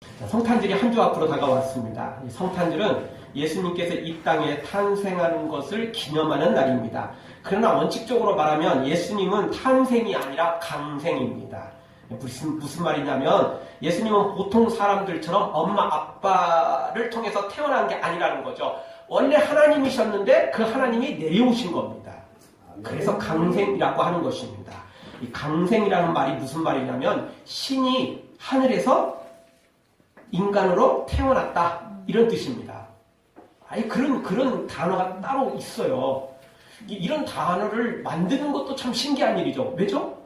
성탄절이 한 주 앞으로 다가왔습니다. 이 성탄절은 예수님께서 이 땅에 탄생하는 것을 기념하는 날입니다. 그러나 원칙적으로 말하면 예수님은 탄생이 아니라 강생입니다. 무슨 말이냐면 예수님은 보통 사람들처럼 엄마 아빠를 통해서 태어난 게 아니라는 거죠. 원래 하나님이셨는데 그 하나님이 내려오신 겁니다. 그래서 강생이라고 하는 것입니다. 이 강생이라는 말이 무슨 말이냐면 신이 하늘에서 인간으로 태어났다 이런 뜻입니다. 아니 그런 단어가 따로 있어요. 이런 단어를 만드는 것도 참 신기한 일이죠. 왜죠?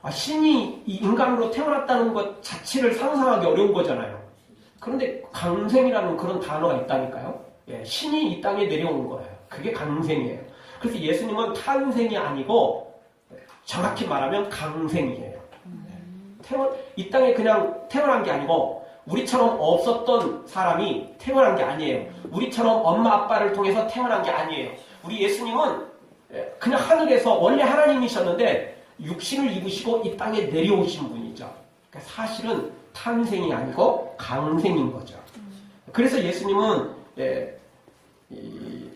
신이 이 인간으로 태어났다는 것 자체를 상상하기 어려운 거잖아요. 그런데 강생이라는 그런 단어가 있다니까요. 신이 이 땅에 내려오는 거예요. 그게 강생이에요. 그래서 예수님은 탄생이 아니고 정확히 말하면 강생이에요. 이 땅에 그냥 태어난 게 아니고 우리처럼 없었던 사람이 태어난 게 아니에요. 우리처럼 엄마 아빠를 통해서 태어난 게 아니에요. 우리 예수님은 그냥 하늘에서 원래 하나님이셨는데 육신을 입으시고 이 땅에 내려오신 분이죠. 그러니까 사실은 탄생이 아니고 강생인 거죠. 그래서 예수님은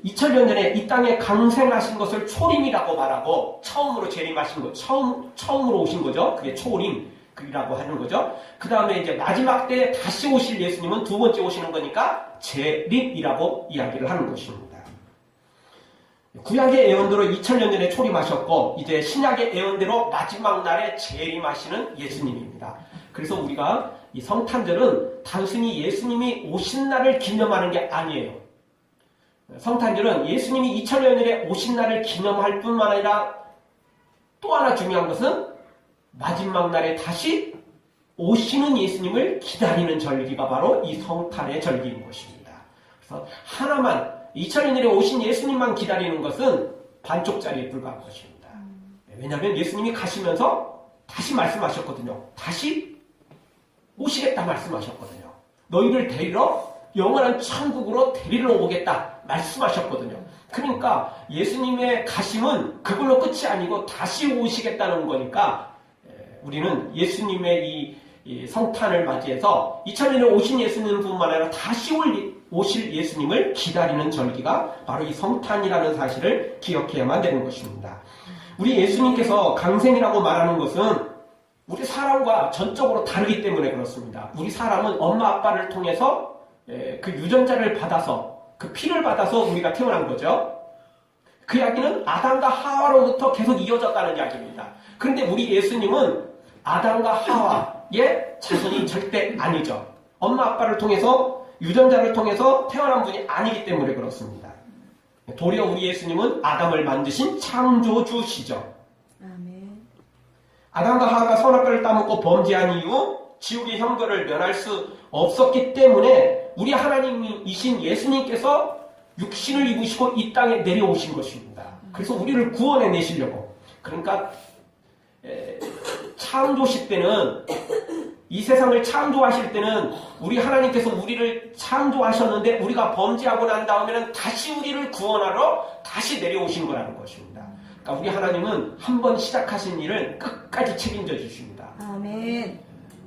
2000년 전에 이 땅에 강생하신 것을 초림이라고 말하고 처음으로 재림하신 거, 처음으로 오신 거죠. 그게 초림이라고 하는 거죠. 그 다음에 이제 마지막 때 다시 오실 예수님은 두 번째 오시는 거니까 재림이라고 이야기를 하는 것입니다. 구약의 예언대로 2000년 전에 초림하셨고 이제 신약의 예언대로 마지막 날에 재림하시는 예수님입니다. 그래서 우리가 이 성탄절은 단순히 예수님이 오신 날을 기념하는 게 아니에요. 성탄절은 예수님이 2000년 전에 오신 날을 기념할 뿐만 아니라 또 하나 중요한 것은 마지막 날에 다시 오시는 예수님을 기다리는 절기가 바로 이 성탄의 절기인 것입니다. 그래서 하나만 2000년 전에 오신 예수님만 기다리는 것은 반쪽짜리에 불과한 것입니다. 왜냐하면 예수님이 가시면서 다시 말씀하셨거든요. 다시 오시겠다 말씀하셨거든요. 너희를 데리러 영원한 천국으로 데리러 오겠다 말씀하셨거든요. 그러니까 예수님의 가심은 그걸로 끝이 아니고 다시 오시겠다는 거니까 우리는 예수님의 이 성탄을 맞이해서 2000년에 오신 예수님뿐만 아니라 다시 오실 예수님을 기다리는 절기가 바로 이 성탄이라는 사실을 기억해야만 되는 것입니다. 우리 예수님께서 강생이라고 말하는 것은 우리 사람과 전적으로 다르기 때문에 그렇습니다. 우리 사람은 엄마 아빠를 통해서 그 유전자를 받아서 그 피를 받아서 우리가 태어난 거죠. 그 이야기는 아담과 하와로부터 계속 이어졌다는 이야기입니다. 그런데 우리 예수님은 아담과 하와의 자손이 절대 아니죠. 엄마 아빠를 통해서 유전자를 통해서 태어난 분이 아니기 때문에 그렇습니다. 도리어 우리 예수님은 아담을 만드신 창조주시죠. 아멘. 아담과 하와가 선악과를 따먹고 범죄한 이후 지옥의 형벌을 면할 수 없었기 때문에 우리 하나님이신 예수님께서 육신을 입으시고 이 땅에 내려오신 것입니다. 그래서 우리를 구원해 내시려고. 그러니까 창조시 때는 이 세상을 창조하실 때는 우리 하나님께서 우리를 창조하셨는데 우리가 범죄하고 난 다음에는 다시 우리를 구원하러 다시 내려오신 거라는 것입니다. 그러니까 우리 하나님은 한 번 시작하신 일을 끝까지 책임져 주십니다. 아멘.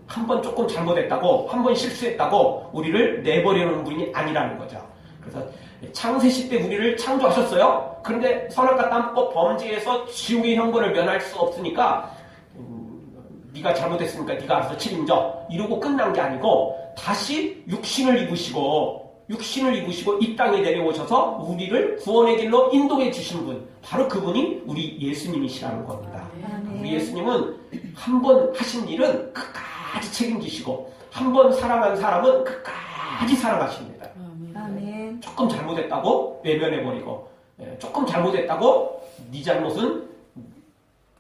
한 번 조금 잘못했다고, 한 번 실수했다고 우리를 내버려놓은 분이 아니라는 거죠. 그래서 창세시 때 우리를 창조하셨어요. 그런데 선악과 따먹고 범죄해서 지옥의 형벌을 면할 수 없으니까 네가 잘못했으니까 네가 알아서 책임져 이러고 끝난 게 아니고 다시 육신을 입으시고 이 땅에 내려오셔서 우리를 구원의 길로 인도해 주신 분, 바로 그분이 우리 예수님이시라는 겁니다. 우리 예수님은 한 번 하신 일은 끝까지 책임지시고 한 번 사랑한 사람은 끝까지 사랑하십니다. 아멘. 조금 잘못했다고 외면해버리고 조금 잘못했다고 네 잘못은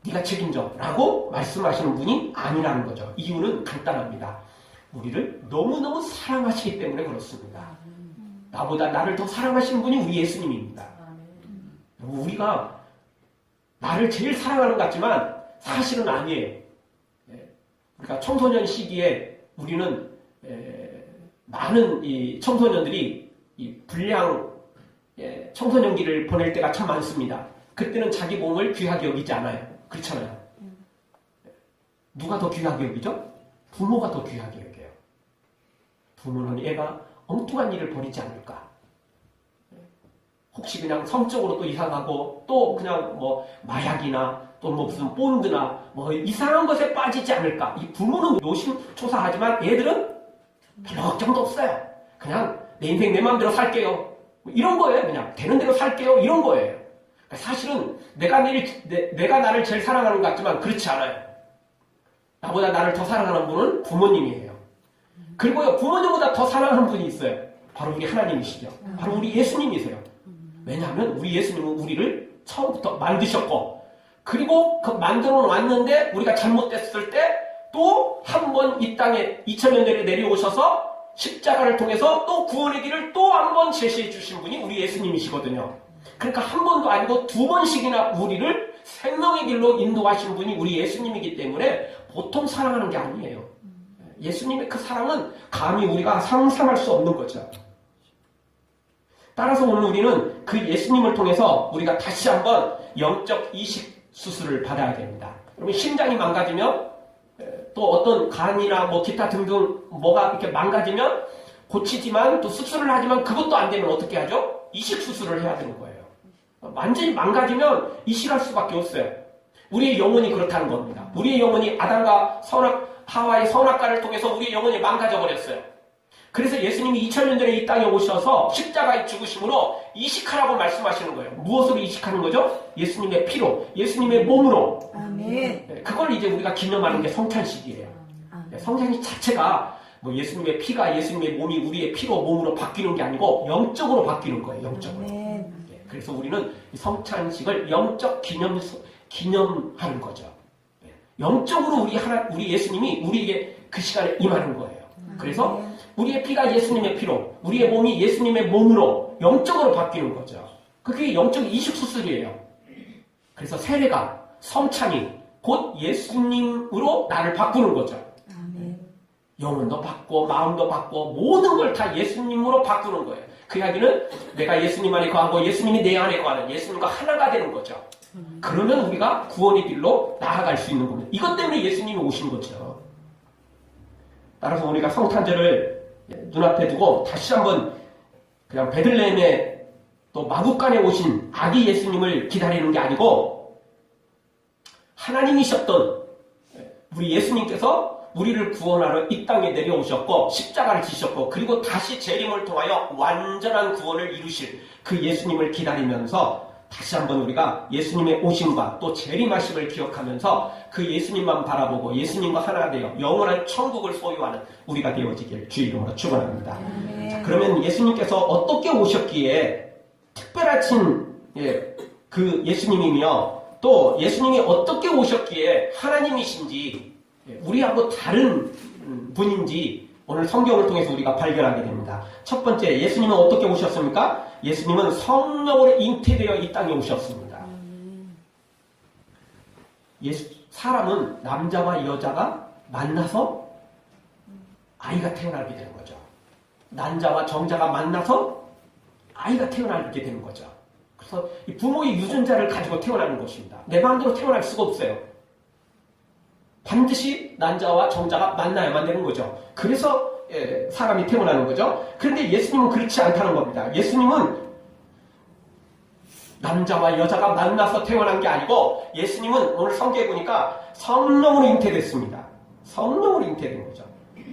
네가 책임져 라고 말씀하시는 분이 아니라는 거죠. 이유는 간단합니다. 우리를 너무너무 사랑하시기 때문에 그렇습니다. 나보다 나를 더 사랑하시는 분이 우리 예수님입니다. 우리가 나를 제일 사랑하는 것 같지만 사실은 아니에요. 그러니까 청소년 시기에 우리는 많은 이 청소년들이 이 불량 청소년기를 보낼 때가 참 많습니다. 그때는 자기 몸을 귀하게 여기지 않아요. 그렇잖아요. 누가 더 귀하게 여기죠? 부모가 더 귀하게 여겨요. 부모는 애가 엉뚱한 일을 벌이지 않을까? 혹시 그냥 성적으로 또 이상하고 또 그냥 뭐 마약이나 또 뭐 무슨 본드나 뭐 이상한 것에 빠지지 않을까? 이 부모는 노심초사하지만 애들은 별로 걱정도 없어요. 그냥 내 인생 내 마음대로 살게요. 뭐 이런 거예요. 그냥 되는 대로 살게요. 이런 거예요. 사실은 내가 나를 제일 사랑하는 것 같지만 그렇지 않아요. 나보다 나를 더 사랑하는 분은 부모님이에요. 그리고요, 부모님보다 더 사랑하는 분이 있어요. 바로 우리 하나님이시죠. 바로 우리 예수님이세요. 왜냐하면 우리 예수님은 우리를 처음부터 만드셨고, 그리고 그 만들어 놨는데 우리가 잘못됐을 때 또 한 번 이 땅에 2000년 전에 내려오셔서 십자가를 통해서 또 구원의 길을 또 한 번 제시해 주신 분이 우리 예수님이시거든요. 그러니까 한 번도 아니고 두 번씩이나 우리를 생명의 길로 인도하신 분이 우리 예수님이기 때문에 보통 사랑하는 게 아니에요. 예수님의 그 사랑은 감히 우리가 상상할 수 없는 거죠. 따라서 오늘 우리는 그 예수님을 통해서 우리가 다시 한번 영적 이식 수술을 받아야 됩니다. 여러분, 심장이 망가지면 또 어떤 간이나 뭐 기타 등등 뭐가 이렇게 망가지면 고치지만 또 수술을 하지만 그것도 안 되면 어떻게 하죠? 이식 수술을 해야 되는 거예요. 완전히 망가지면 이식할 수밖에 없어요. 우리의 영혼이 그렇다는 겁니다. 우리의 영혼이 아담과 하와의 선악과를 통해서 우리의 영혼이 망가져 버렸어요. 그래서 예수님이 2000년 전에 이 땅에 오셔서 십자가의 죽으심으로 이식하라고 말씀하시는 거예요. 무엇으로 이식하는 거죠? 예수님의 피로, 예수님의 몸으로. 아멘. 그걸 이제 우리가 기념하는 게 성찬식이에요. 성찬식 자체가 뭐 예수님의 피가 예수님의 몸이 우리의 피로 몸으로 바뀌는 게 아니고 영적으로 바뀌는 거예요. 영적으로. 아멘. 그래서 우리는 이 성찬식을 영적 기념하는 거죠. 영적으로 우리 예수님이 우리에게 그 시간에 임하는 거예요. 그래서 우리의 피가 예수님의 피로, 우리의 몸이 예수님의 몸으로 영적으로 바뀌는 거죠. 그게 영적 이식 수술이에요. 그래서 세례가, 성찬이 곧 예수님으로 나를 바꾸는 거죠. 아멘. 영혼도 바꾸고 마음도 바꾸고 모든 걸 다 예수님으로 바꾸는 거예요. 그 이야기는 내가 예수님 안에 거하고 예수님이 내 안에 거하는 예수님과 하나가 되는 거죠. 그러면 우리가 구원의 길로 나아갈 수 있는 겁니다. 이것 때문에 예수님이 오신 거죠. 따라서 우리가 성탄절을 눈앞에 두고 다시 한번 그냥 베들레헴에 또 마구간에 오신 아기 예수님을 기다리는 게 아니고 하나님이셨던 우리 예수님께서 우리를 구원하러 이 땅에 내려오셨고 십자가를 지셨고 그리고 다시 재림을 통하여 완전한 구원을 이루실 그 예수님을 기다리면서 다시 한번 우리가 예수님의 오심과 또 재림하심을 기억하면서 그 예수님만 바라보고 예수님과 하나 되어 영원한 천국을 소유하는 우리가 되어지길 주의 이름으로 축원합니다. 자, 그러면 예수님께서 어떻게 오셨기에 특별하신 그 예수님이며 또 예수님이 어떻게 오셨기에 하나님이신지 우리하고 다른 분인지 오늘 성경을 통해서 우리가 발견하게 됩니다. 첫 번째, 예수님은 어떻게 오셨습니까? 예수님은 성령으로 잉태되어 이 땅에 오셨습니다. 사람은 남자와 여자가 만나서 아이가 태어나게 되는 거죠. 남자와 정자가 만나서 아이가 태어나게 되는 거죠. 그래서 이 부모의 유전자를 가지고 태어나는 것입니다. 내 마음대로 태어날 수가 없어요. 반드시 남자와 정자가 만나야만 되는 거죠. 그래서 사람이 태어나는 거죠. 그런데 예수님은 그렇지 않다는 겁니다. 예수님은 남자와 여자가 만나서 태어난 게 아니고 예수님은 오늘 성경에 보니까 성령으로 잉태됐습니다. 성령으로 잉태된 거죠.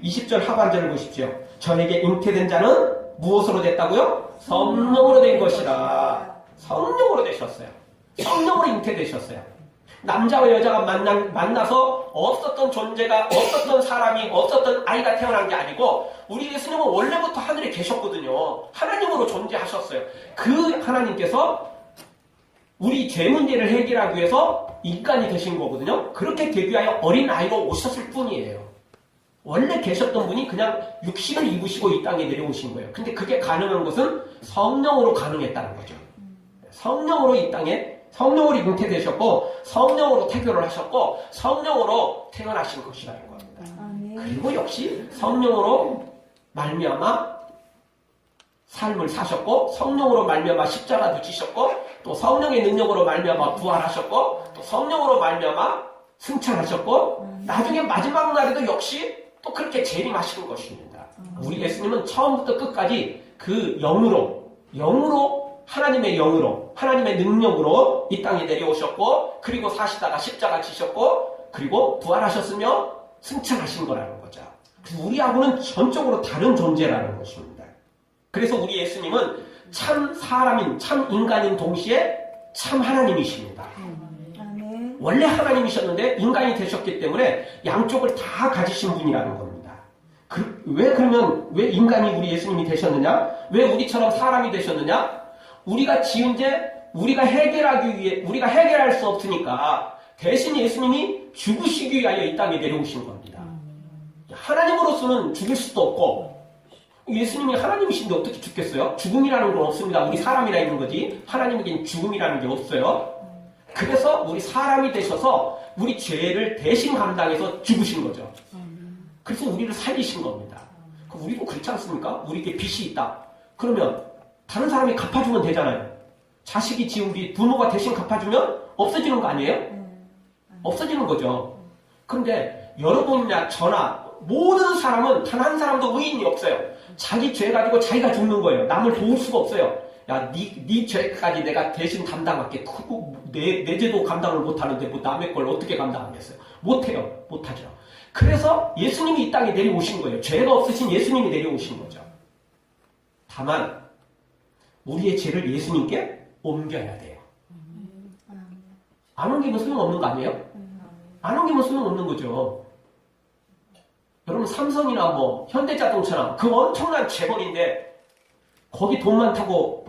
20절 하반절을 보십시오. 저에게 잉태된 자는 무엇으로 됐다고요? 성령으로 된 것이라. 성령으로 되셨어요. 성령으로 잉태되셨어요. 남자와 여자가 만나서 없었던 존재가, 없었던 사람이, 없었던 아이가 태어난 게 아니고 우리 예수님은 원래부터 하늘에 계셨거든요. 하나님으로 존재하셨어요. 그 하나님께서 우리 죄 문제를 해결하기 위해서 인간이 되신 거거든요. 그렇게 되기 위하여 어린 아이로 오셨을 뿐이에요. 원래 계셨던 분이 그냥 육신을 입으시고 이 땅에 내려오신 거예요. 근데 그게 가능한 것은 성령으로 가능했다는 거죠. 성령으로 이 땅에 성령으로 잉태되셨고 성령으로 태교를 하셨고 성령으로 태어나신 것이라는 겁니다. 아멘. 그리고 역시 성령으로 말미암아 삶을 사셨고 성령으로 말미암아 십자가도 지셨고 또 성령의 능력으로 말미암아 부활하셨고 또 성령으로 말미암아 승천하셨고 나중에 마지막 날에도 역시 또 그렇게 재림하시는 것입니다. 우리 예수님은 처음부터 끝까지 그 영으로 하나님의 영으로 하나님의 능력으로 이 땅에 내려오셨고 그리고 사시다가 십자가 지셨고 그리고 부활하셨으며 승천하신 거라는 거죠. 우리하고는 전적으로 다른 존재라는 것입니다. 그래서 우리 예수님은 참 사람인 참 인간인 동시에 참 하나님이십니다. 아멘. 원래 하나님이셨는데 인간이 되셨기 때문에 양쪽을 다 가지신 분이라는 겁니다. 왜 인간이 우리 예수님이 되셨느냐? 왜 우리처럼 사람이 되셨느냐? 우리가 지은 죄, 우리가 해결할 수 없으니까 대신 예수님이 죽으시기 위하여 이 땅에 내려오신 겁니다. 하나님으로서는 죽을 수도 없고 예수님이 하나님이신데 어떻게 죽겠어요? 죽음이라는 건 없습니다. 우리 사람이나 있는 거지 하나님에겐 죽음이라는 게 없어요. 그래서 우리 사람이 되셔서 우리 죄를 대신 감당해서 죽으신 거죠. 그래서 우리를 살리신 겁니다. 우리도 그렇지 않습니까? 우리에게 빚이 있다. 그러면 다른 사람이 갚아주면 되잖아요. 자식이 지은 빚 부모가 대신 갚아주면 없어지는 거 아니에요? 없어지는 거죠. 그런데 여러분이나 저나 모든 사람은 단 한 사람도 의인이 없어요. 자기 죄 가지고 자기가 죽는 거예요. 남을 도울 수가 없어요. 야, 네 죄까지 내가 대신 감당할게. 내 죄도 감당을 못하는데 뭐 남의 걸 어떻게 감당하겠어요? 못해요. 못하죠. 그래서 예수님이 이 땅에 내려오신 거예요. 죄가 없으신 예수님이 내려오신 거죠. 다만 우리의 죄를 예수님께 옮겨야 돼요. 안 옮기면 소용없는 거 아니에요? 안 옮기면 소용없는 거죠. 여러분 삼성이나 뭐 현대자동차나 그 엄청난 재벌인데 거기 돈 많다고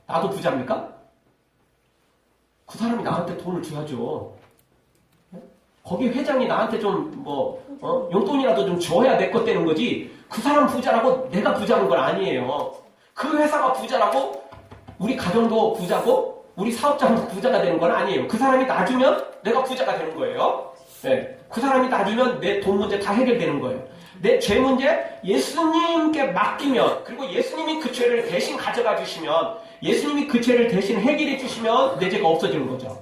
나도 부자입니까? 그 사람이 나한테 돈을 줘야죠. 거기 회장이 나한테 좀 용돈이라도 좀 줘야 내 것 되는 거지. 그 사람 부자라고 내가 부자인 건 아니에요. 그 회사가 부자라고 우리 가정도 부자고 우리 사업장도 부자가 되는 건 아니에요. 그 사람이 놔주면 내가 부자가 되는 거예요. 네. 그 사람이 놔주면 내 돈 문제 다 해결되는 거예요. 내 죄 문제 예수님께 맡기면 그리고 예수님이 그 죄를 대신 가져가 주시면 예수님이 그 죄를 대신 해결해 주시면 내 죄가 없어지는 거죠.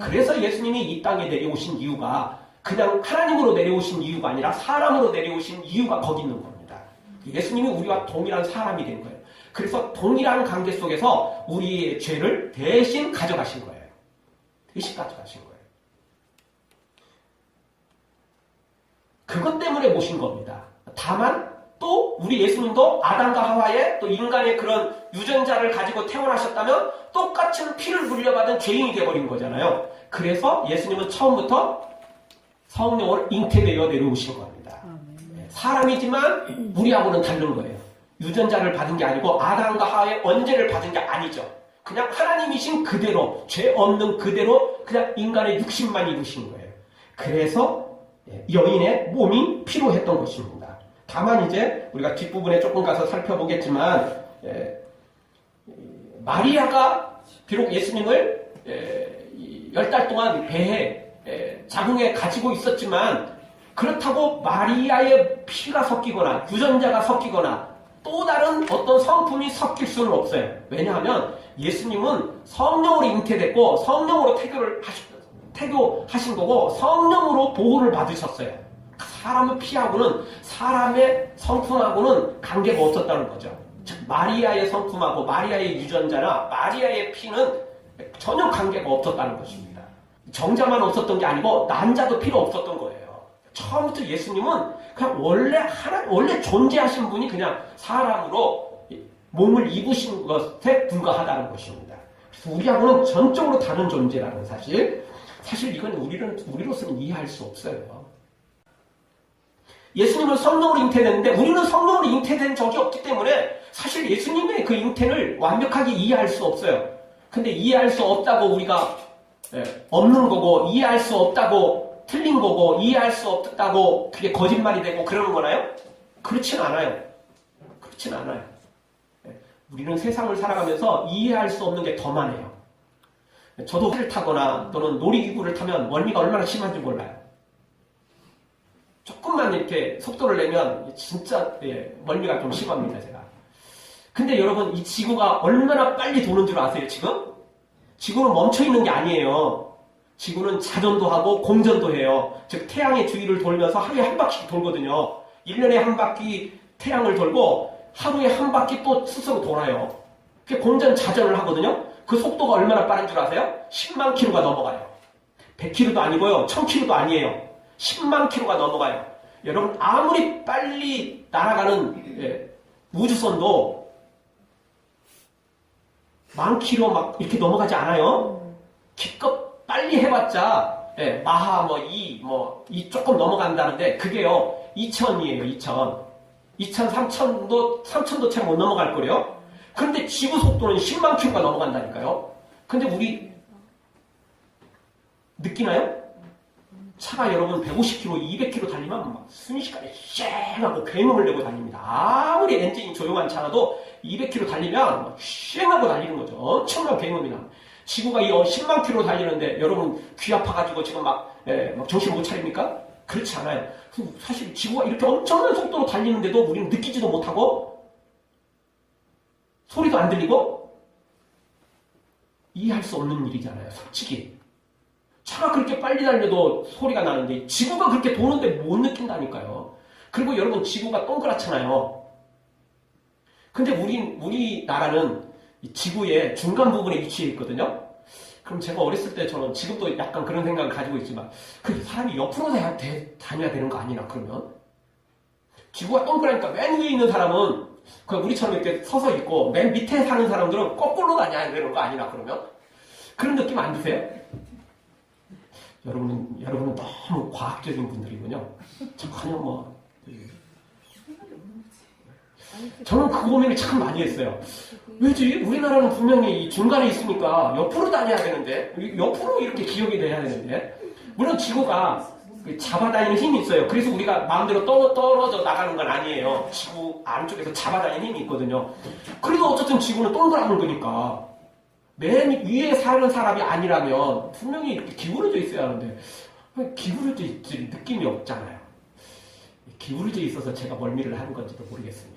그래서 예수님이 이 땅에 내려오신 이유가 그냥 하나님으로 내려오신 이유가 아니라 사람으로 내려오신 이유가 거기 있는 겁니다. 예수님이 우리와 동일한 사람이 된 거예요. 그래서 동일한 관계 속에서 우리의 죄를 대신 가져가신 거예요. 대신 가져가신 거예요. 그것 때문에 모신 겁니다. 다만 또 우리 예수님도 아담과 하와의 또 인간의 그런 유전자를 가지고 태어나셨다면 똑같은 피를 물려받은 죄인이 되어버린 거잖아요. 그래서 예수님은 처음부터 성령으로 잉태되어 내려오신 겁니다. 사람이지만 우리하고는 다른 거예요. 유전자를 받은 게 아니고 아담과 하와의 언제를 받은 게 아니죠. 그냥 하나님이신 그대로 죄 없는 그대로 그냥 인간의 육신만 입으신 거예요. 그래서 여인의 몸이 필요했던 것입니다. 다만 이제 우리가 뒷부분에 조금 가서 살펴보겠지만 마리아가 비록 예수님을 10달 동안 배에 자궁에 가지고 있었지만 그렇다고 마리아의 피가 섞이거나 유전자가 섞이거나 또 다른 어떤 성품이 섞일 수는 없어요. 왜냐하면 예수님은 성령으로 잉태됐고 성령으로 태교하신 거고 성령으로 보호를 받으셨어요. 사람의 피하고는 사람의 성품하고는 관계가 없었다는 거죠. 즉 마리아의 성품하고 마리아의 유전자나 마리아의 피는 전혀 관계가 없었다는 것입니다. 정자만 없었던 게 아니고 난자도 필요 없었던 거예요. 처음부터 예수님은 그냥 원래 존재하신 분이 그냥 사람으로 몸을 입으신 것에 불과하다는 것입니다. 그래서 우리하고는 전적으로 다른 존재라는 사실 이건 우리로서는 이해할 수 없어요. 예수님은 성령으로 잉태됐는데 우리는 성령으로 잉태된 적이 없기 때문에 사실 예수님의 그 잉태를 완벽하게 이해할 수 없어요. 근데 이해할 수 없다고 우리가 없는 거고 이해할 수 없다고 틀린 거고 이해할 수 없다고 그게 거짓말이 되고 그러는 거나요? 그렇진 않아요. 그렇진 않아요. 우리는 세상을 살아가면서 이해할 수 없는 게 더 많아요. 저도 차를 타거나 또는 놀이기구를 타면 멀미가 얼마나 심한지 몰라요. 조금만 이렇게 속도를 내면 진짜 멀미가 좀 심합니다, 제가. 근데 여러분 이 지구가 얼마나 빨리 도는 줄 아세요, 지금? 지구는 멈춰있는 게 아니에요. 지구는 자전도 하고 공전도 해요. 즉 태양의 주위를 돌면서 하루에 한 바퀴씩 돌거든요. 1년에 한 바퀴 태양을 돌고 하루에 한 바퀴 또 스스로 돌아요. 그게 공전자전을 하거든요. 그 속도가 얼마나 빠른 줄 아세요? 10만 킬로가 넘어가요. 100킬로도 아니고요. 1000킬로도 아니에요. 10만 킬로가 넘어가요. 여러분 아무리 빨리 날아가는 우주선도 10,000킬로 막 이렇게 넘어가지 않아요. 기껏 빨리 해봤자 마하 뭐 2 조금 넘어간다는데 그게요 2000이에요. 2000, 3000도 채 못 넘어갈 거래요. 그런데 지구 속도는 10만 킬로가 넘어간다니까요. 근데 우리 느끼나요? 차가 여러분 150km, 200km 달리면 막 순식간에 쉥하고 굉음을 내고 다닙니다. 아무리 엔진이 조용한 차라도 200km 달리면 막 쉥하고 달리는 거죠. 엄청난 굉음이나. 지구가 이 10만 킬로 달리는데 여러분 귀 아파가지고 지금 막 정신 못 차립니까? 그렇지 않아요. 사실 지구가 이렇게 엄청난 속도로 달리는데도 우리는 느끼지도 못하고 소리도 안 들리고 이해할 수 없는 일이잖아요. 솔직히. 차가 그렇게 빨리 달려도 소리가 나는데 지구가 그렇게 도는데 못 느낀다니까요. 그리고 여러분 지구가 동그랗잖아요. 근데 우리나라는 지구의 중간 부분에 위치해 있거든요. 그럼 제가 어렸을 때 저는 지금도 약간 그런 생각을 가지고 있지만 그 사람이 옆으로 다녀야 되는 거 아니나 그러면? 지구가 동그라니까 맨 위에 있는 사람은 그냥 우리처럼 이렇게 서서 있고 맨 밑에 사는 사람들은 거꾸로 다녀야 되는 거 아니나 그러면? 그런 느낌 안 드세요? 여러분은 너무 과학적인 분들이군요. 전혀 저는 그 고민을 참 많이 했어요. 왜지? 우리나라는 분명히 이 중간에 있으니까 옆으로 다녀야 되는데, 옆으로 이렇게 기억이 돼야 되는데, 물론 지구가 잡아다니는 힘이 있어요. 그래서 우리가 마음대로 떨어져 나가는 건 아니에요. 지구 안쪽에서 잡아다니는 힘이 있거든요. 그래도 어쨌든 지구는 동그란 거니까, 맨 위에 사는 사람이 아니라면 분명히 이렇게 기울어져 있어야 하는데, 기울어져 있지 느낌이 없잖아요. 기울어져 있어서 제가 멀미를 하는 건지도 모르겠습니다.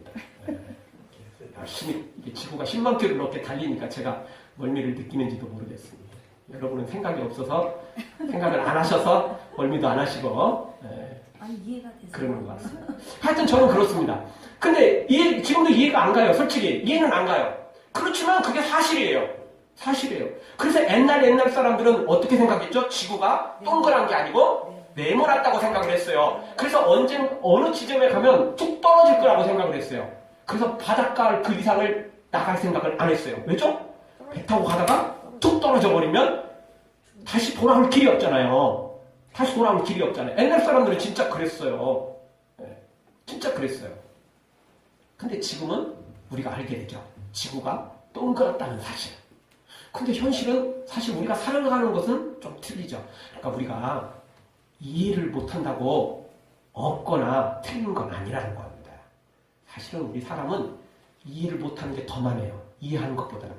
열심히 지구가 10만 킬로 넘게 달리니까 제가 멀미를 느끼는지도 모르겠습니다. 여러분은 생각이 없어서 생각을 안 하셔서 멀미도 안 하시고 이해가 됐어요. 그러는 것 같습니다. 하여튼 저는 그렇습니다. 근데 지금도 이해가 안 가요. 솔직히 이해는 안 가요. 그렇지만 그게 사실이에요. 그래서 옛날 사람들은 어떻게 생각했죠? 지구가 동그란 게 아니고 네모났다고 생각을 했어요. 그래서 어느 지점에 가면 툭 떨어질 거라고 생각을 했어요. 그래서 바닷가 그 이상을 나갈 생각을 안 했어요. 왜죠? 배 타고 가다가 툭 떨어져 버리면 다시 돌아올 길이 없잖아요. 옛날 사람들은 진짜 그랬어요. 진짜 그랬어요. 근데 지금은 우리가 알게 되죠. 지구가 동그랗다는 사실. 근데 현실은 사실 우리가 살아가는 것은 좀 틀리죠. 그러니까 우리가 이해를 못한다고 없거나 틀린 건 아니라는 겁니다. 사실은 우리 사람은 이해를 못하는 게 더 많아요. 이해하는 것보다는.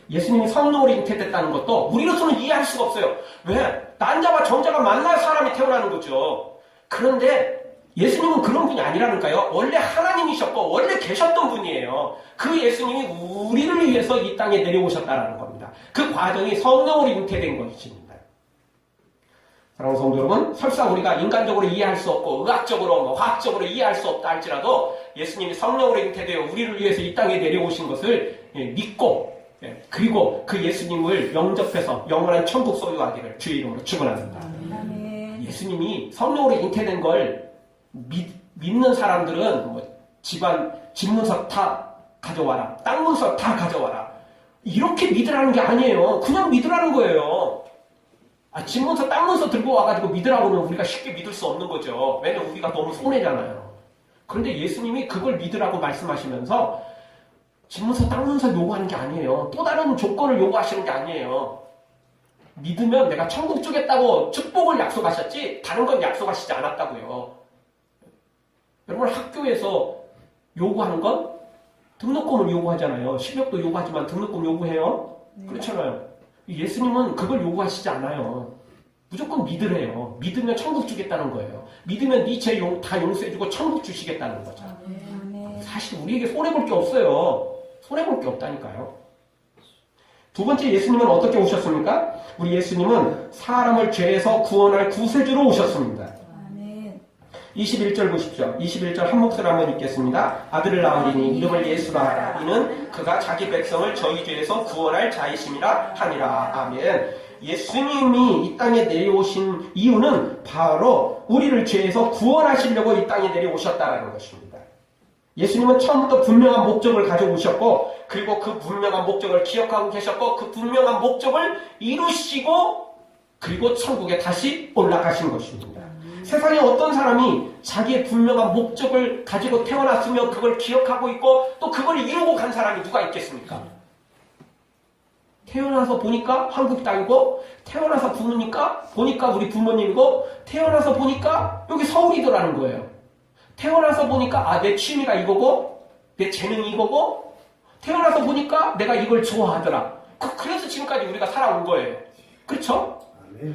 예수님이 성령으로 잉태됐다는 것도 우리로서는 이해할 수가 없어요. 왜? 난자와 정자가 만나야 사람이 태어나는 거죠. 그런데 예수님은 그런 분이 아니라니까요. 원래 하나님이셨고 원래 계셨던 분이에요. 그 예수님이 우리를 위해서 이 땅에 내려오셨다는 겁니다. 그 과정이 성령으로 잉태된 것입니다. 사랑하는 성도 여러분, 설사 우리가 인간적으로 이해할 수 없고 의학적으로 화학적으로 이해할 수 없다 할지라도 예수님이 성령으로 잉태되어 우리를 위해서 이 땅에 내려오신 것을 믿고 그리고 그 예수님을 영접해서 영원한 천국 소유하기를 주의 이름으로 축원합니다. 예수님이 성령으로 잉태된 걸 믿는 사람들은 집안 집문서 다 가져와라, 땅 문서 다 가져와라 이렇게 믿으라는 게 아니에요. 그냥 믿으라는 거예요. 집문서 땅 문서 들고 와가지고 믿으라고는 우리가 쉽게 믿을 수 없는 거죠. 왜냐면 우리가 너무 손해잖아요. 그런데 예수님이 그걸 믿으라고 말씀하시면서 집문서 땅 문서 요구하는 게 아니에요. 또 다른 조건을 요구하시는 게 아니에요. 믿으면 내가 천국 주겠다고 축복을 약속하셨지 다른 건 약속하시지 않았다고요. 여러분 학교에서 요구하는 건 등록금을 요구하잖아요. 실력도 요구하지만 등록금 요구해요? 네. 그렇잖아요. 예수님은 그걸 요구하시지 않아요. 무조건 믿으래요. 믿으면 천국 주겠다는 거예요. 믿으면 네 죄 다 용서해주고 천국 주시겠다는 거죠. 사실 우리에게 손해볼 게 없어요. 손해볼 게 없다니까요. 두 번째 예수님은 어떻게 오셨습니까? 우리 예수님은 사람을 죄에서 구원할 구세주로 오셨습니다. 21절 보십시오. 21절 한 목소리 한번 읽겠습니다. 아들을 낳으리니 이름을 예수라 하라. 이는 그가 자기 백성을 저희 죄에서 구원할 자이심이라 하니라. 아멘. 예수님이 이 땅에 내려오신 이유는 바로 우리를 죄에서 구원하시려고 이 땅에 내려오셨다라는 것입니다. 예수님은 처음부터 분명한 목적을 가지고 오셨고, 그리고 그 분명한 목적을 기억하고 계셨고, 그 분명한 목적을 이루시고, 그리고 천국에 다시 올라가신 것입니다. 세상에 어떤 사람이 자기의 분명한 목적을 가지고 태어났으며 그걸 기억하고 있고 또 그걸 이루고 간 사람이 누가 있겠습니까? 태어나서 보니까 한국 땅이고, 태어나서 보니까 우리 부모님이고, 태어나서 보니까 여기 서울이더라는 거예요. 태어나서 보니까 내 취미가 이거고 내 재능이 이거고, 태어나서 보니까 내가 이걸 좋아하더라. 그래서 지금까지 우리가 살아온 거예요. 그렇죠?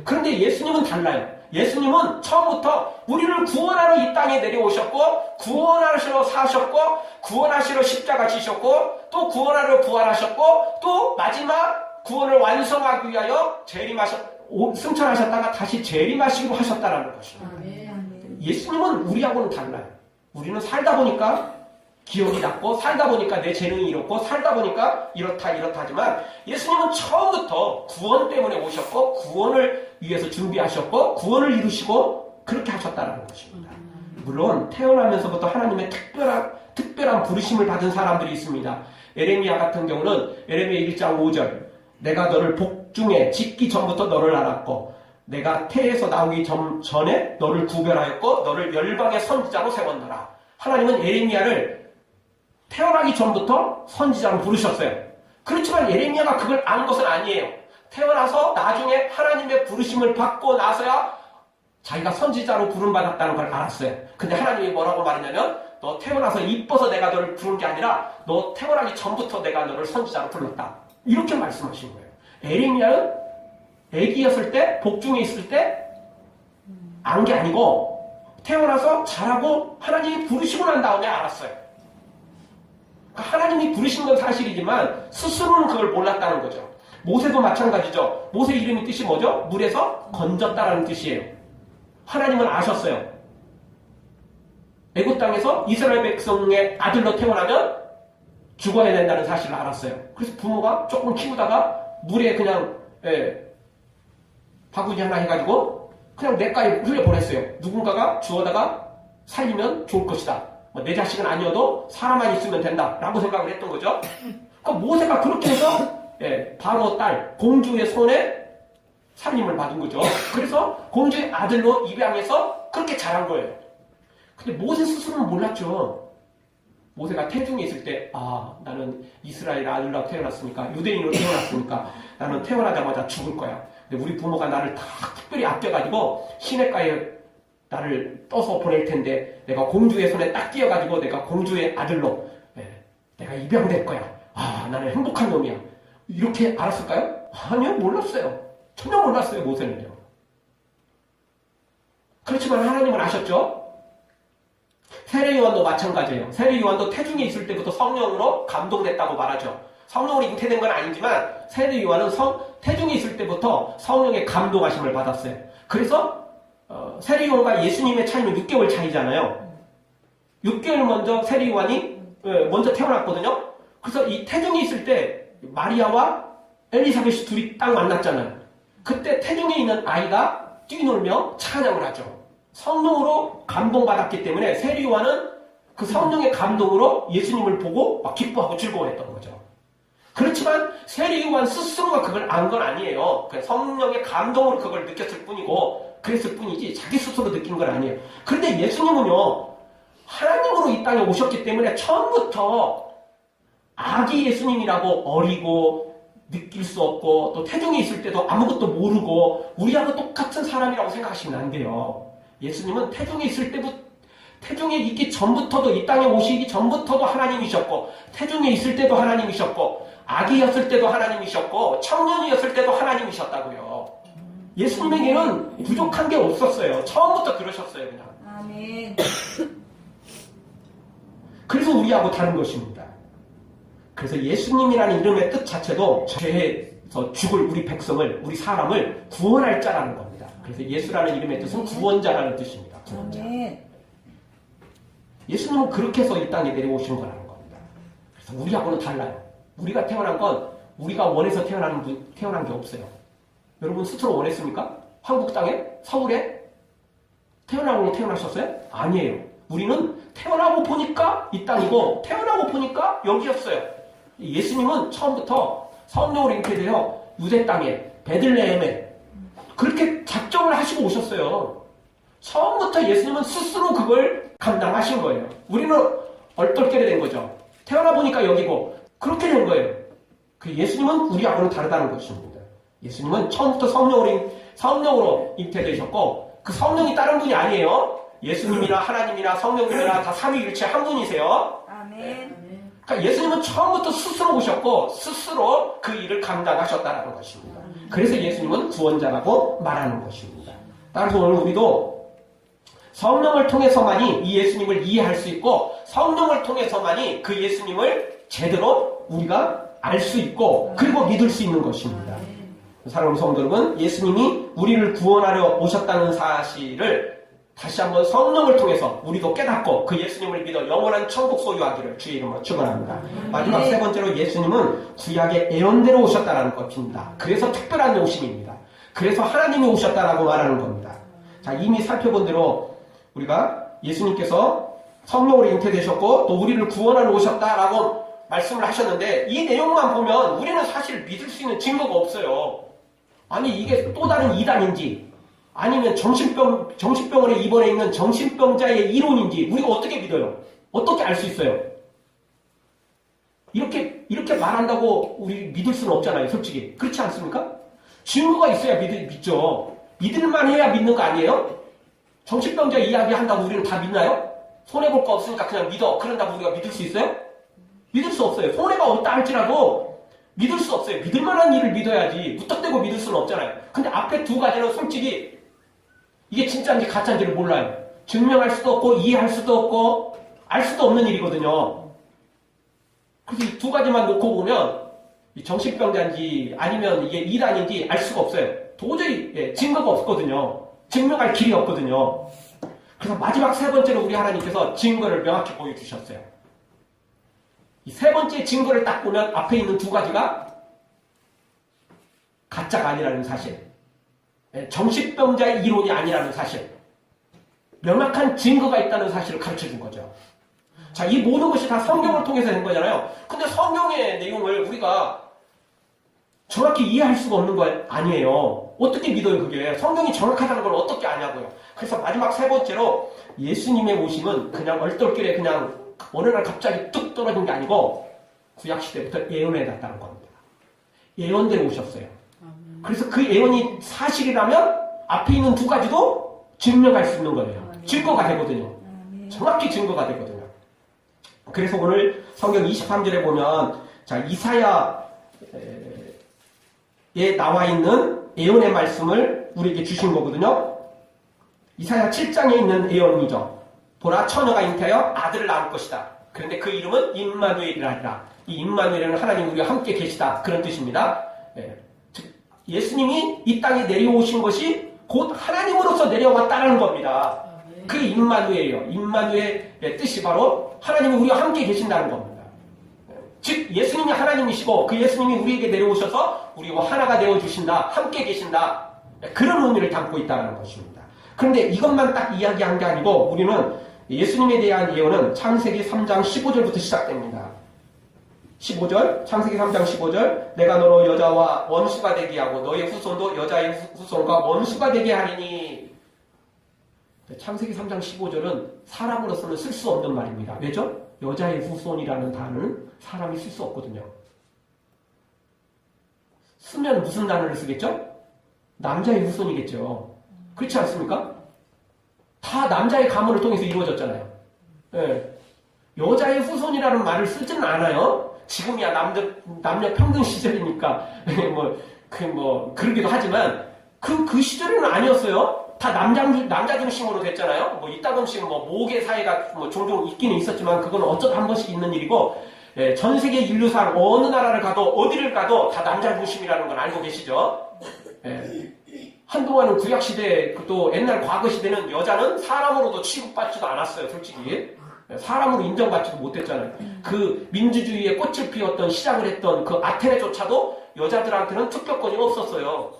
그런데 예수님은 달라요. 예수님은 처음부터 우리를 구원하러 이 땅에 내려오셨고, 구원하시러 사셨고, 구원하시러 십자가 지셨고, 또 구원하러 부활하셨고, 또 마지막 구원을 완성하기 위하여 승천하셨다가 다시 재림하시기로 하셨다는 것입니다. 예수님은 우리하고는 달라요. 우리는 살다 보니까 기억이 났고, 살다 보니까 내 재능이 이렇고, 살다 보니까 이렇다 하지만 예수님은 처음부터 구원 때문에 오셨고, 구원을 위해서 준비하셨고, 구원을 이루시고 그렇게 하셨다는 것입니다. 물론 태어나면서부터 하나님의 특별한 부르심을 받은 사람들이 있습니다. 에레미야 같은 경우는 에레미야 1장 5절, 내가 너를 복중에 짓기 전부터 너를 알았고, 내가 태에서 나오기 전에 너를 구별하였고 너를 열방의 선지자로 세웠노라. 하나님은 예레미야를 태어나기 전부터 선지자로 부르셨어요. 그렇지만 예레미야가 그걸 안 것은 아니에요. 태어나서 나중에 하나님의 부르심을 받고 나서야 자기가 선지자로 부름받았다는 걸 알았어요. 근데 하나님이 뭐라고 말했냐면, 너 태어나서 이뻐서 내가 너를 부른 게 아니라 너 태어나기 전부터 내가 너를 선지자로 불렀다. 이렇게 말씀하신 거예요. 예레미야는 애기였을 때, 복중에 있을 때 안 게 아니고 태어나서 자라고 하나님이 부르시고 난 다음에 알았어요. 하나님이 부르신 건 사실이지만 스스로는 그걸 몰랐다는 거죠. 모세도 마찬가지죠. 모세 이름이 뜻이 뭐죠? 물에서 건졌다라는 뜻이에요. 하나님은 아셨어요. 애굽 땅에서 이스라엘 백성의 아들로 태어나면 죽어야 된다는 사실을 알았어요. 그래서 부모가 조금 키우다가 물에 그냥 바구니 하나 해가지고 그냥 냇가에 흘려보냈어요. 누군가가 주워다가 살리면 좋을 것이다. 내 자식은 아니어도 사람만 있으면 된다 라고 생각을 했던 거죠. 그러니까 모세가 그렇게 해서 바로 딸 공주의 손에 살림을 받은 거죠. 그래서 공주의 아들로 입양해서 그렇게 자란 거예요. 근데 모세 스스로는 몰랐죠. 모세가 태중에 있을 때 나는 이스라엘 아들로 태어났으니까, 유대인으로 태어났으니까 나는 태어나자마자 죽을 거야. 근데 우리 부모가 나를 다 특별히 아껴가지고 시냇가에 나를 떠서 보낼 텐데 내가 공주의 손에 딱 끼어가지고 내가 공주의 아들로 내가 입양될 거야. 나는 행복한 놈이야. 이렇게 알았을까요? 아니요, 몰랐어요. 전혀 몰랐어요, 모세는요. 그렇지만 하나님은 아셨죠? 세례요한도 마찬가지예요. 세례요한도 태중에 있을 때부터 성령으로 감동됐다고 말하죠. 성령으로 잉태된 건 아니지만 세례요한은 태중에 있을 때부터 성령의 감동하심을 받았어요. 그래서 세례요한과 예수님의 차이는 6개월 차이잖아요. 6개월 먼저 세례요한이 먼저 태어났거든요. 그래서 이 태중에 있을 때 마리아와 엘리사벳이 둘이 딱 만났잖아요. 그때 태중에 있는 아이가 뛰놀며 찬양을 하죠. 성령으로 감동받았기 때문에 세례요한은 그 성령의 감동으로 예수님을 보고 막 기뻐하고 즐거워했던 거죠. 그렇지만 세례요한 스스로가 그걸 안 건 아니에요. 그냥 성령의 감동으로 그걸 느꼈을 뿐이고 그랬을 뿐이지 자기 스스로 느낀 건 아니에요. 그런데 예수님은요, 하나님으로 이 땅에 오셨기 때문에 처음부터 아기 예수님이라고 어리고 느낄 수 없고 또 태중에 있을 때도 아무것도 모르고 우리하고 똑같은 사람이라고 생각하시면 안 돼요. 예수님은 태중에 있을 때부터, 태중에 있기 전부터도, 이 땅에 오시기 전부터도 하나님이셨고, 태중에 있을 때도 하나님이셨고, 아기였을 때도 하나님이셨고, 청년이었을 때도 하나님이셨다고요. 예수님에게는 부족한 게 없었어요. 처음부터 그러셨어요, 그냥. 아멘. 그래서 우리하고 다른 것입니다. 그래서 예수님이라는 이름의 뜻 자체도 죄에서 죽을 우리 백성을, 우리 사람을 구원할 자라는 겁니다. 그래서 예수라는 이름의 뜻은 구원자라는 뜻입니다. 구원자. 아멘. 예수님은 그렇게 해서 이 땅에 내려오신 거라는 겁니다. 그래서 우리하고는 달라요. 우리가 태어난 건 우리가 원해서 태어난 게 없어요. 여러분 스스로 원했습니까? 한국 땅에? 서울에? 태어나고 태어나셨어요? 아니에요. 우리는 태어나고 보니까 이 땅이고 태어나고 보니까 여기였어요. 예수님은 처음부터 성령으로 잉태되어 유대 땅에 베들레헴에 그렇게 작정을 하시고 오셨어요. 처음부터 예수님은 스스로 그걸 감당하신 거예요. 우리는 얼떨결에 된 거죠. 태어나 보니까 여기고 그렇게 된 거예요. 그 예수님은 우리하고는 다르다는 것입니다. 예수님은 처음부터 성령으로 잉태되셨고 그 성령이 다른 분이 아니에요. 예수님이나 하나님이나 성령님이나 다 삼위일체 한 분이세요. 아멘. 그러니까 예수님은 처음부터 스스로 오셨고 스스로 그 일을 감당하셨다는 것입니다. 그래서 예수님은 구원자라고 말하는 것입니다. 따라서 오늘 우리도 성령을 통해서만이 이 예수님을 이해할 수 있고 성령을 통해서만이 그 예수님을 제대로 우리가 알 수 있고 그리고 믿을 수 있는 것입니다. 사랑하는 성도 여러분, 예수님이 우리를 구원하려 오셨다는 사실을 다시 한번 성령을 통해서 우리도 깨닫고 그 예수님을 믿어 영원한 천국 소유하기를 주의 이름으로 축원합니다. 마지막 세 번째로 예수님은 구약의 예언대로 오셨다는 것입니다. 그래서 특별한 오심입니다. 그래서 하나님이 오셨다라고 말하는 겁니다. 자, 이미 살펴본 대로 우리가 예수님께서 성령으로 잉태되셨고 또 우리를 구원하러 오셨다라고 말씀을 하셨는데 이 내용만 보면 우리는 사실 믿을 수 있는 증거가 없어요. 아니 이게 또 다른 이단인지 아니면 정신병원에 입원해 있는 정신병자의 이론인지 우리가 어떻게 믿어요? 어떻게 알 수 있어요? 이렇게 말한다고 우리 믿을 수는 없잖아요. 솔직히 그렇지 않습니까? 증거가 있어야 믿죠. 믿을만 해야 믿는 거 아니에요? 정신병자 이야기 한다고 우리는 다 믿나요? 손해볼 거 없으니까 그냥 믿어. 그런다고 우리가 믿을 수 있어요? 믿을 수 없어요. 손해가 없다 할지라도 믿을 수 없어요. 믿을 만한 일을 믿어야지. 무턱대고 믿을 수는 없잖아요. 근데 앞에 두 가지는 솔직히 이게 진짜인지 가짜인지를 몰라요. 증명할 수도 없고 이해할 수도 없고 알 수도 없는 일이거든요. 그래서 이 두 가지만 놓고 보면 정신병자인지 아니면 이게 이단인지 알 수가 없어요. 도저히 증거가 없거든요. 증명할 길이 없거든요. 그래서 마지막 세 번째로 우리 하나님께서 증거를 명확히 보여주셨어요. 이 세 번째 증거를 딱 보면 앞에 있는 두 가지가 가짜가 아니라는 사실, 정신병자의 이론이 아니라는 사실, 명확한 증거가 있다는 사실을 가르쳐준 거죠. 자, 이 모든 것이 다 성경을 통해서 된 거잖아요. 근데 성경의 내용을 우리가 정확히 이해할 수가 없는 거 아니에요. 어떻게 믿어요, 그게? 성경이 정확하다는 걸 어떻게 아냐고요. 그래서 마지막 세 번째로 예수님의 오심은 그냥 얼떨결에 그냥 어느 날 갑자기 뚝 떨어진 게 아니고 구약시대부터 예언해놨다는 겁니다. 예언대로 오셨어요. 그래서 그 예언이 사실이라면 앞에 있는 두 가지도 증명할 수 있는 거예요. 증거가 되거든요. 정확히 증거가 되거든요. 그래서 오늘 성경 23절에 보면 자, 이사야에 나와 있는 예언의 말씀을 우리에게 주신 거거든요. 이사야 7장에 있는 예언이죠. 보라 처녀가 잉태하여 아들을 낳을 것이다. 그런데 그 이름은 임마누엘이라. 이 임마누엘은 하나님 우리와 함께 계시다. 그런 뜻입니다. 즉 예수님이 이 땅에 내려오신 것이 곧 하나님으로서 내려왔다는 겁니다. 그게 임마누엘이에요. 임마누엘의 뜻이 바로 하나님이 우리와 함께 계신다는 겁니다. 즉 예수님이 하나님이시고 그 예수님이 우리에게 내려오셔서 우리와 하나가 되어주신다. 함께 계신다. 그런 의미를 담고 있다는 것입니다. 그런데 이것만 딱 이야기한 게 아니고 우리는 예수님에 대한 예언은 창세기 3장 15절부터 시작됩니다. 15절, 창세기 3장 15절, 내가 너로 여자와 원수가 되게 하고 너의 후손도 여자의 후손과 원수가 되게 하리니. 창세기 3장 15절은 사람으로서는 쓸 수 없는 말입니다. 왜죠? 여자의 후손이라는 단어는 사람이 쓸 수 없거든요. 쓰면 무슨 단어를 쓰겠죠? 남자의 후손이겠죠. 그렇지 않습니까? 다 남자의 가문을 통해서 이루어졌잖아요. 예. 여자의 후손이라는 말을 쓰지는 않아요. 지금이야 남녀 평등 시절이니까 그러기도 하지만 그 시절에는 아니었어요. 다 남자 중심으로 됐잖아요. 이따금씩 모계 사회가 종종 있기는 있었지만 그건 어쩌다 한 번씩 있는 일이고 전 세계 인류상 어느 나라를 가도 어디를 가도 다 남자 중심이라는 걸 알고 계시죠? 한동안은 구약시대 또 옛날 과거시대는 여자는 사람으로도 취급받지도 않았어요. 솔직히 사람으로 인정받지도 못했잖아요. 그 민주주의의 꽃을 피웠던 시작을 했던 그 아테네조차도 여자들한테는 투표권이 없었어요.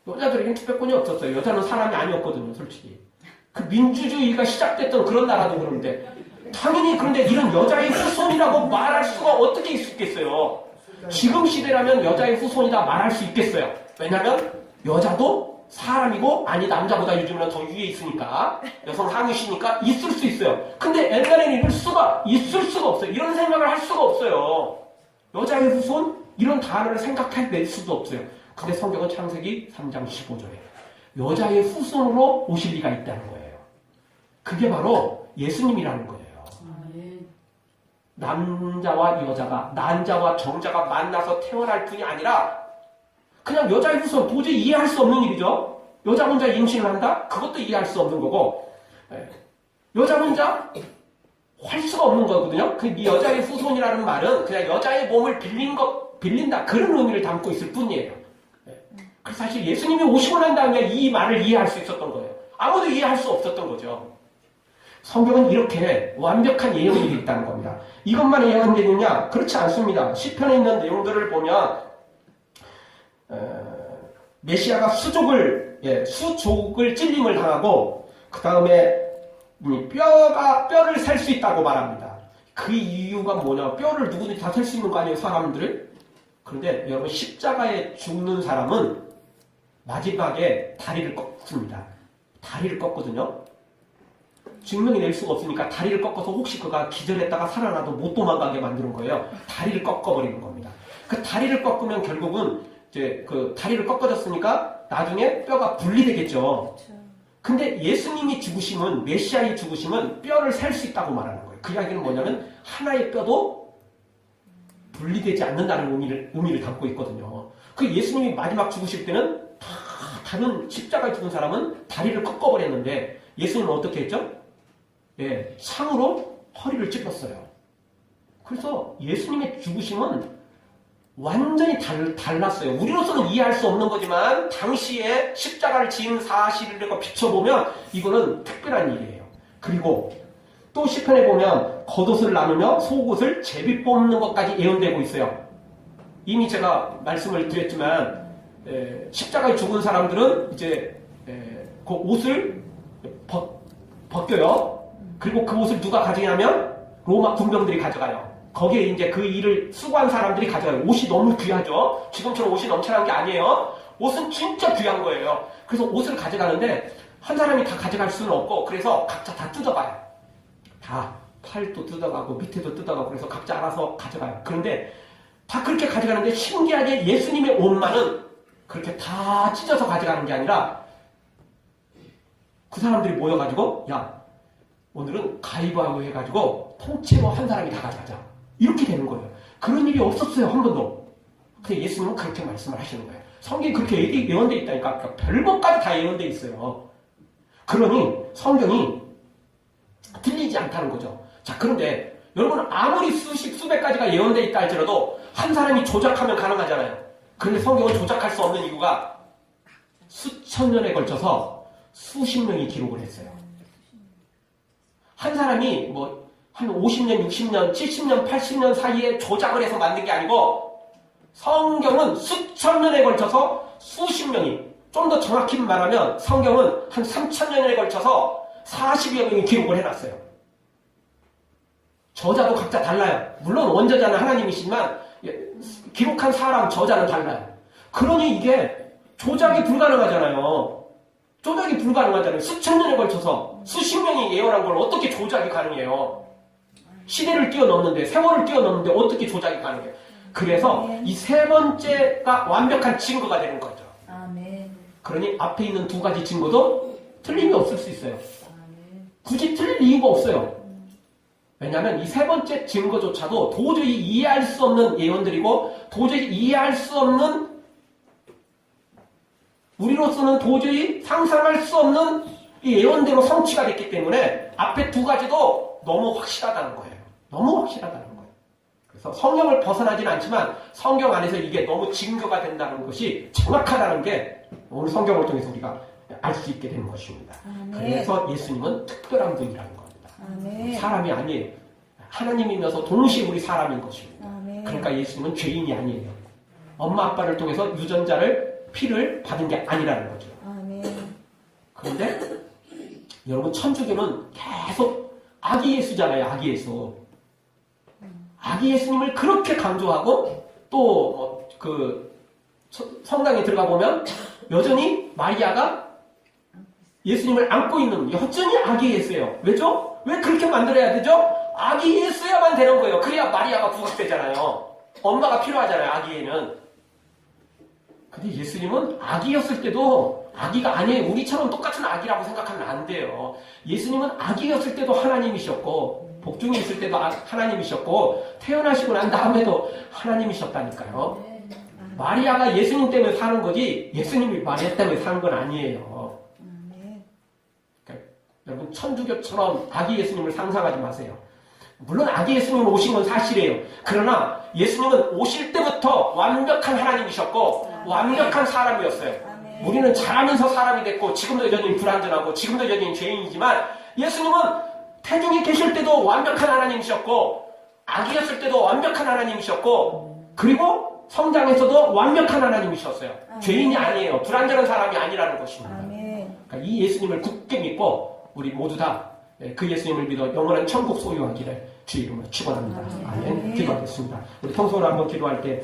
여자들에게는 투표권이 없었어요. 여자는 사람이 아니었거든요, 솔직히. 그 민주주의가 시작됐던 그런 나라도 그런데 당연히 그런데 이런 여자의 후손이라고 말할 수가 어떻게 있겠어요? 지금 시대라면 여자의 후손이다 말할 수 있겠어요. 왜냐하면 여자도 사람이고 아니 남자보다 요즘은 더 위에 있으니까 여성 상위시니까 있을 수 있어요. 근데 옛날에는 있을 수가 없어요. 이런 생각을 할 수가 없어요. 여자의 후손? 이런 단어를 생각해낼 수도 없어요. 근데 성경은 창세기 3장 15절에 여자의 후손으로 오실 리가 있다는 거예요. 그게 바로 예수님이라는 거예요. 남자와 여자가, 난자와 정자가 만나서 태어날 뿐이 아니라 그냥 여자의 후손 도저히 이해할 수 없는 일이죠. 여자 혼자 임신을 한다? 그것도 이해할 수 없는 거고 여자 혼자 할 수가 없는 거거든요. 이 여자의 후손이라는 말은 그냥 여자의 몸을 빌린다 그런 의미를 담고 있을 뿐이에요. 그래서 사실 예수님이 오시고 난 다음에 이 말을 이해할 수 있었던 거예요. 아무도 이해할 수 없었던 거죠. 성경은 이렇게 완벽한 예언이 있다는 겁니다. 이것만 예언되느냐? 그렇지 않습니다. 시편에 있는 내용들을 보면 메시아가 수족을 찔림을 당하고 그 다음에 뼈를 셀 수 있다고 말합니다. 그 이유가 뭐냐? 뼈를 누구든지 다 셀 수 있는 거 아니에요, 사람들을? 그런데 여러분 십자가에 죽는 사람은 마지막에 다리를 꺾습니다. 다리를 꺾거든요. 증명이 낼 수가 없으니까 다리를 꺾어서 혹시 그가 기절했다가 살아나도 못 도망가게 만드는 거예요. 다리를 꺾어버리는 겁니다. 그 다리를 꺾으면 결국은 이제 그 다리를 꺾어졌으니까 나중에 뼈가 분리되겠죠. 근데 예수님이 죽으심은, 메시아의 죽으심은 뼈를 셀 수 있다고 말하는 거예요. 그 이야기는 뭐냐면 하나의 뼈도 분리되지 않는다는 의미를 담고 있거든요. 그 예수님이 마지막 죽으실 때는 다른 십자가에 죽은 사람은 다리를 꺾어버렸는데 예수님은 어떻게 했죠? 창으로 허리를 찔렀어요. 그래서 예수님의 죽으심은 완전히 달랐어요. 우리로서는 이해할 수 없는 거지만 당시에 십자가를 지은 사실을 비춰보면 이거는 특별한 일이에요. 그리고 또 시편에 보면 겉옷을 나누며 속옷을 제비 뽑는 것까지 예언되고 있어요. 이미 제가 말씀을 드렸지만 십자가에 죽은 사람들은 이제 그 옷을 벗겨요. 그리고 그 옷을 누가 가져가냐면 로마 군병들이 가져가요. 거기에 이제 그 일을 수고한 사람들이 가져가요. 옷이 너무 귀하죠. 지금처럼 옷이 넘쳐난 게 아니에요. 옷은 진짜 귀한 거예요. 그래서 옷을 가져가는데 한 사람이 다 가져갈 수는 없고 그래서 각자 다 뜯어가요. 다 팔도 뜯어가고 밑에도 뜯어가고 그래서 각자 알아서 가져가요. 그런데 다 그렇게 가져가는데 신기하게 예수님의 옷만은 그렇게 다 찢어서 가져가는 게 아니라 그 사람들이 모여가지고 야 오늘은 가위바위보 해가지고 통째로 한 사람이 다 가져가자. 이렇게 되는 거예요. 그런 일이 없었어요. 한 번도. 근데 예수님은 그렇게 말씀을 하시는 거예요. 성경이 그렇게 예언되어 있다니까. 그러니까 별것까지 다 예언되어 있어요. 그러니 성경이 틀리지 않다는 거죠. 자, 그런데 여러분 아무리 수백 가지가 예언되어 있다 할지라도 한 사람이 조작하면 가능하잖아요. 그런데 성경은 조작할 수 없는 이유가 수천 년에 걸쳐서 수십 명이 기록을 했어요. 한 사람이 한 50년, 60년, 70년, 80년 사이에 조작을 해서 만든 게 아니고 성경은 수천 년에 걸쳐서 수십 명이, 좀 더 정확히 말하면 성경은 한 3,000년에 걸쳐서 40여 명이 기록을 해놨어요. 저자도 각자 달라요. 물론 원저자는 하나님이시지만 기록한 사람, 저자는 달라요. 그러니 이게 조작이 불가능하잖아요. 조작이 불가능하잖아요. 수천 년에 걸쳐서 수십 명이 예언한 걸 어떻게 조작이 가능해요? 시대를 뛰어넘는데, 세월을 뛰어넘는데 어떻게 조작이 가능해요? 그래서 이 세 번째가 완벽한 증거가 되는 거죠. 아멘. 그러니 앞에 있는 두 가지 증거도 틀림이 없을 수 있어요. 아멘. 굳이 틀릴 이유가 없어요. 왜냐하면 이 세 번째 증거조차도 도저히 이해할 수 없는 예언들이고 도저히 이해할 수 없는, 우리로서는 도저히 상상할 수 없는 이 예언대로 성취가 됐기 때문에 앞에 두 가지도 너무 확실하다는 거예요. 너무 확실하다는 거예요. 그래서 성경을 벗어나지는 않지만 성경 안에서 이게 너무 증거가 된다는 것이 정확하다는 게 오늘 성경을 통해서 우리가 알 수 있게 되는 것입니다. 아멘. 그래서 예수님은 특별한 분이라는 겁니다. 아멘. 사람이 아니에요. 하나님이면서 동시에 우리 사람인 것입니다. 아멘. 그러니까 예수님은 죄인이 아니에요. 엄마 아빠를 통해서 유전자를 피를 받은 게 아니라는 거죠. 아멘. 그런데 여러분 천주교는 계속 아기 예수잖아요. 아기 예수. 아기 예수님을 그렇게 강조하고 또 성당에 들어가 보면 여전히 마리아가 예수님을 안고 있는 여전히 아기 예수예요. 왜죠? 왜 그렇게 만들어야 되죠? 아기 예수야만 되는 거예요. 그래야 마리아가 부각되잖아요. 엄마가 필요하잖아요. 아기에는. 근데 예수님은 아기였을 때도 아기가 아니에요. 우리처럼 똑같은 아기라고 생각하면 안 돼요. 예수님은 아기였을 때도 하나님이셨고 복중에 있을 때도 하나님이셨고 태어나시고 난 다음에도 하나님이셨다니까요. 마리아가 예수님 때문에 사는 거지 예수님이 마리아 때문에 사는 건 아니에요. 아멘. 그러니까 여러분 천주교처럼 아기 예수님을 상상하지 마세요. 물론 아기 예수님은 오신 건 사실이에요. 그러나 예수님은 오실 때부터 완벽한 하나님이셨고 완벽한 사람이었어요. 아멘. 우리는 자라면서 사람이 됐고 지금도 여전히 불완전하고 지금도 여전히 죄인이지만 예수님은 태중에 계실 때도 완벽한 하나님이셨고 아기였을 때도 완벽한 하나님이셨고 그리고 성장에서도 완벽한 하나님이셨어요. 아멘. 죄인이 아니에요. 불완전한 사람이 아니라는 것입니다. 아멘. 그러니까 이 예수님을 굳게 믿고 우리 모두 다 그 예수님을 믿어 영원한 천국 소유하기를 주의 이름으로 축원합니다. 아멘. 기도하겠습니다. 우리 통성으로 한번 기도할 때